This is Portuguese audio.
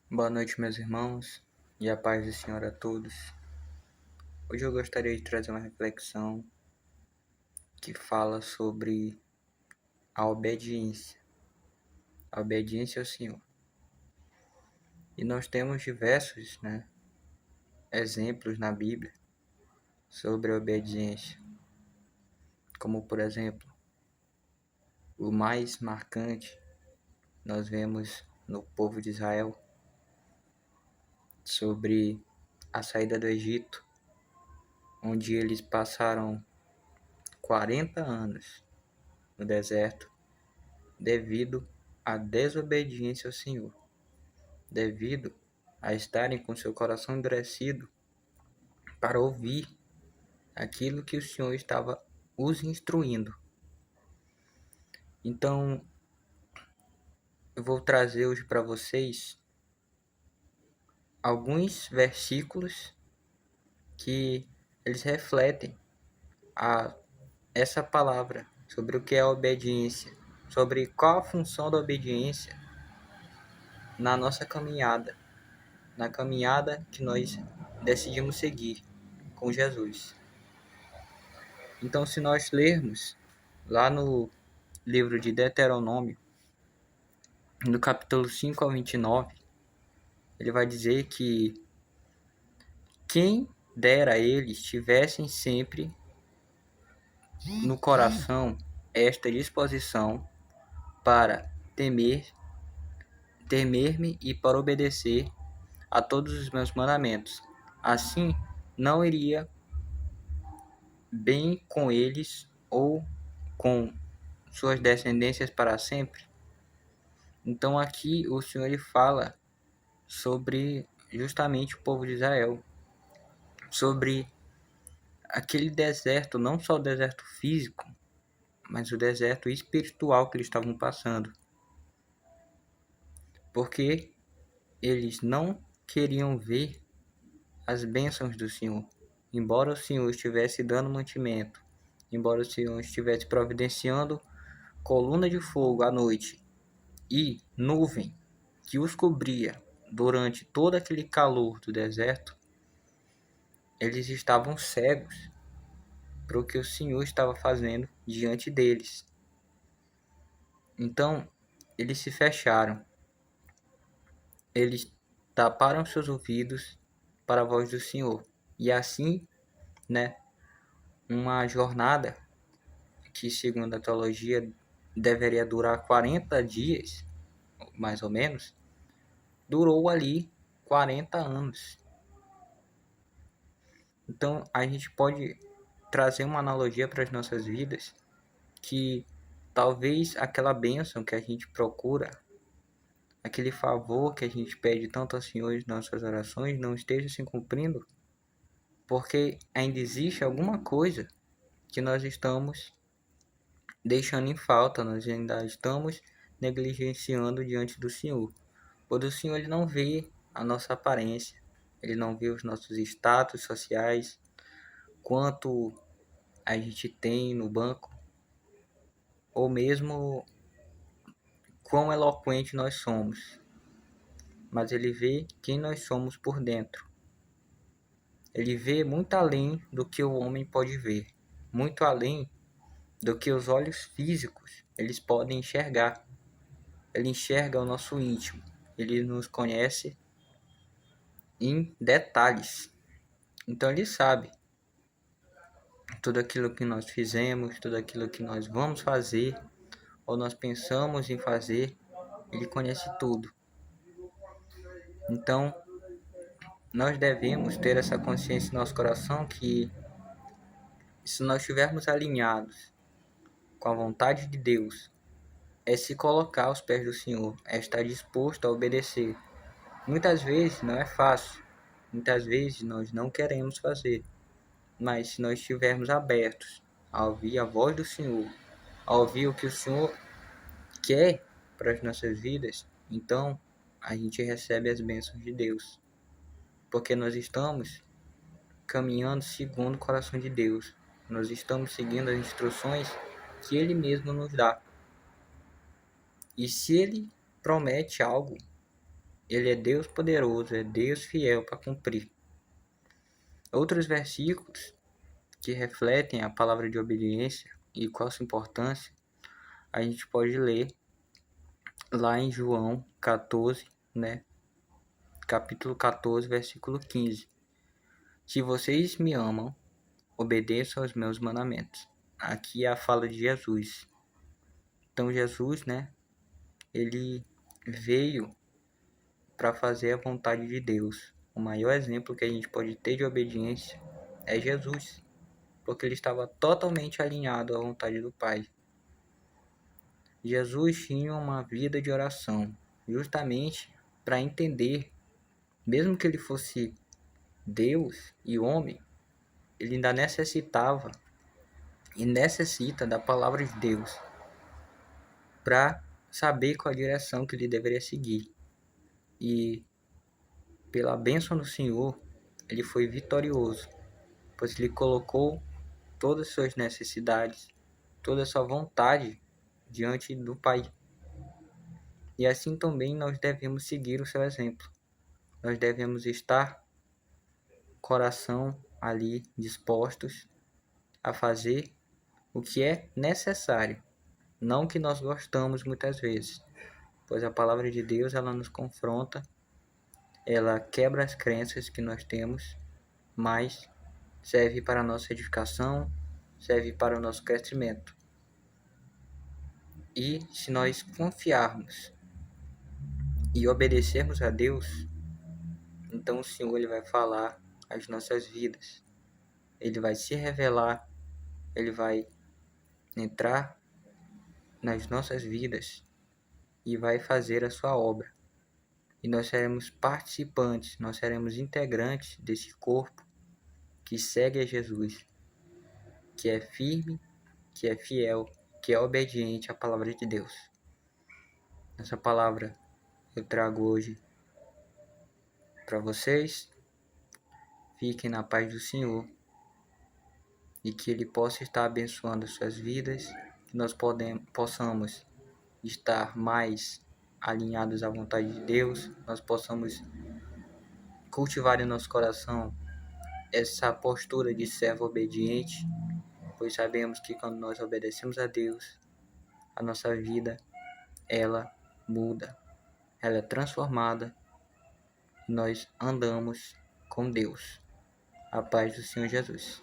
Boa noite, meus irmãos, e a paz do Senhor a todos. Hoje eu gostaria de trazer uma reflexão que fala sobre a obediência ao Senhor. E nós temos diversos, exemplos na Bíblia sobre a obediência, como por exemplo, o mais marcante nós vemos no povo de Israel sobre a saída do Egito, onde eles passaram 40 anos no deserto devido à desobediência ao Senhor, devido a estarem com seu coração endurecido para ouvir aquilo que o Senhor estava os instruindo. Então, eu vou trazer hoje para vocês alguns versículos que eles refletem essa palavra sobre o que é a obediência, sobre qual a função da obediência na nossa caminhada, na caminhada que nós decidimos seguir com Jesus. Então, se nós lermos lá no livro de Deuteronômio, no capítulo 5 ao 29, ele vai dizer que quem dera eles tivessem sempre no coração esta disposição para temer-me e para obedecer a todos os meus mandamentos. Assim, não iria bem com eles ou com suas descendências para sempre. Então aqui o Senhor ele fala sobre justamente o povo de Israel, sobre aquele deserto, não só o deserto físico, mas o deserto espiritual que eles estavam passando. Porque eles não queriam ver as bênçãos do Senhor. Embora o Senhor estivesse dando mantimento, embora o Senhor estivesse providenciando coluna de fogo à noite e nuvem que os cobria durante todo aquele calor do deserto, eles estavam cegos para o que o Senhor estava fazendo diante deles. Então, eles se fecharam. Eles taparam seus ouvidos para a voz do Senhor. E assim, uma jornada que, segundo a teologia, deveria durar 40 dias, mais ou menos, durou ali 40 anos. Então, a gente pode trazer uma analogia para as nossas vidas, que talvez aquela bênção que a gente procura, aquele favor que a gente pede tanto ao Senhor em nossas orações, não esteja se cumprindo, porque ainda existe alguma coisa que nós estamos deixando em falta, nós ainda estamos negligenciando diante do Senhor. Pois o Senhor ele não vê a nossa aparência, ele não vê os nossos status sociais, quanto a gente tem no banco, ou mesmo quão eloquente nós somos, mas ele vê quem nós somos por dentro. Ele vê muito além do que o homem pode ver, muito além do que os olhos físicos eles podem enxergar. Ele enxerga o nosso íntimo, ele nos conhece em detalhes. Então ele sabe tudo aquilo que nós fizemos, tudo aquilo que nós vamos fazer, ou nós pensamos em fazer, ele conhece tudo. Então, nós devemos ter essa consciência em nosso coração que, se nós estivermos alinhados com a vontade de Deus, é se colocar aos pés do Senhor, é estar disposto a obedecer. Muitas vezes não é fácil, muitas vezes nós não queremos fazer, mas se nós estivermos abertos a ouvir a voz do Senhor, a ouvir o que o Senhor quer para as nossas vidas, então a gente recebe as bênçãos de Deus, porque nós estamos caminhando segundo o coração de Deus, nós estamos seguindo as instruções que Ele mesmo nos dá. E se Ele promete algo, Ele é Deus poderoso, é Deus fiel para cumprir. Outros versículos que refletem a palavra de obediência e qual a sua importância, a gente pode ler lá em João 14, né? Capítulo 14, versículo 15. Se vocês me amam, obedeçam aos meus mandamentos. Aqui é a fala de Jesus. Então Jesus, né? Ele veio para fazer a vontade de Deus. O maior exemplo que a gente pode ter de obediência é Jesus, porque ele estava totalmente alinhado à vontade do Pai. Jesus tinha uma vida de oração, justamente para entender, mesmo que ele fosse Deus e homem, ele ainda necessitava e necessita da palavra de Deus para saber qual a direção que ele deveria seguir. E pela bênção do Senhor, ele foi vitorioso, pois ele colocou todas as suas necessidades, toda a sua vontade diante do Pai. E assim também nós devemos seguir o seu exemplo. Nós devemos estar coração ali dispostos a fazer o que é necessário, não o que nós gostamos muitas vezes, pois a palavra de Deus ela nos confronta, ela quebra as crenças que nós temos, mas serve para a nossa edificação, serve para o nosso crescimento. E se nós confiarmos e obedecermos a Deus, então o Senhor ele vai falar as nossas vidas. Ele vai se revelar, ele vai entrar nas nossas vidas e vai fazer a sua obra. E nós seremos participantes, nós seremos integrantes desse corpo que segue a Jesus, que é firme, que é fiel, que é obediente à palavra de Deus. Essa palavra eu trago hoje para vocês. Fiquem na paz do Senhor e que Ele possa estar abençoando suas vidas, que nós possamos estar mais alinhados à vontade de Deus, nós possamos cultivar em nosso coração essa postura de servo obediente, pois sabemos que quando nós obedecemos a Deus, a nossa vida, ela muda, ela é transformada, e nós andamos com Deus. A paz do Senhor Jesus.